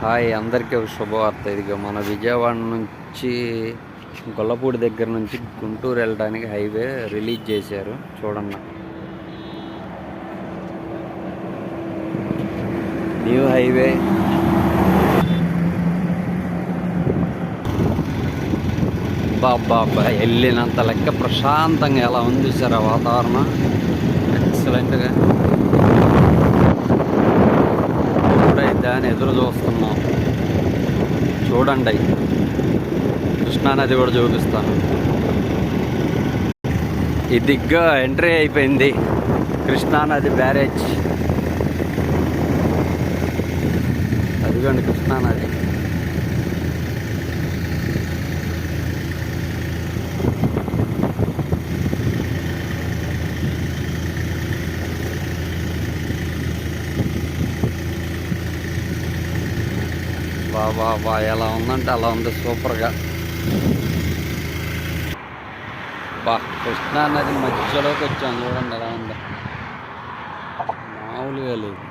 Hi అందరికీ ఒక శుభవార్త. ఇదిగో మన విజయవాడ నుంచి గొల్లపూడి దగ్గర నుంచి గుంటూరు వెళ్ళడానికి హైవే రిలీజ్ చేశారు. చూడండి, న్యూ హైవే. బాబా వెళ్ళినంత లెక్క ప్రశాంతంగా ఎలా ఉంది సార్ ఆ వాతావరణం, ఎక్సలెంట్గా. దాన్ని ఎదురు చూస్తున్నాం. చూడండి, కృష్ణానది కూడా చూపిస్తాను. ఈ దిగ్గా ఎంట్రీ అయిపోయింది కృష్ణానది బ్యారేజ్. అదిగోండి కృష్ణానది. బా ఎలా ఉందంటే అలా ఉంది, సూపర్గా. కృష్ణానది మధ్యలోకి వచ్చాను. చూడండి ఎలా ఉంది, మామూలుగా లేదు.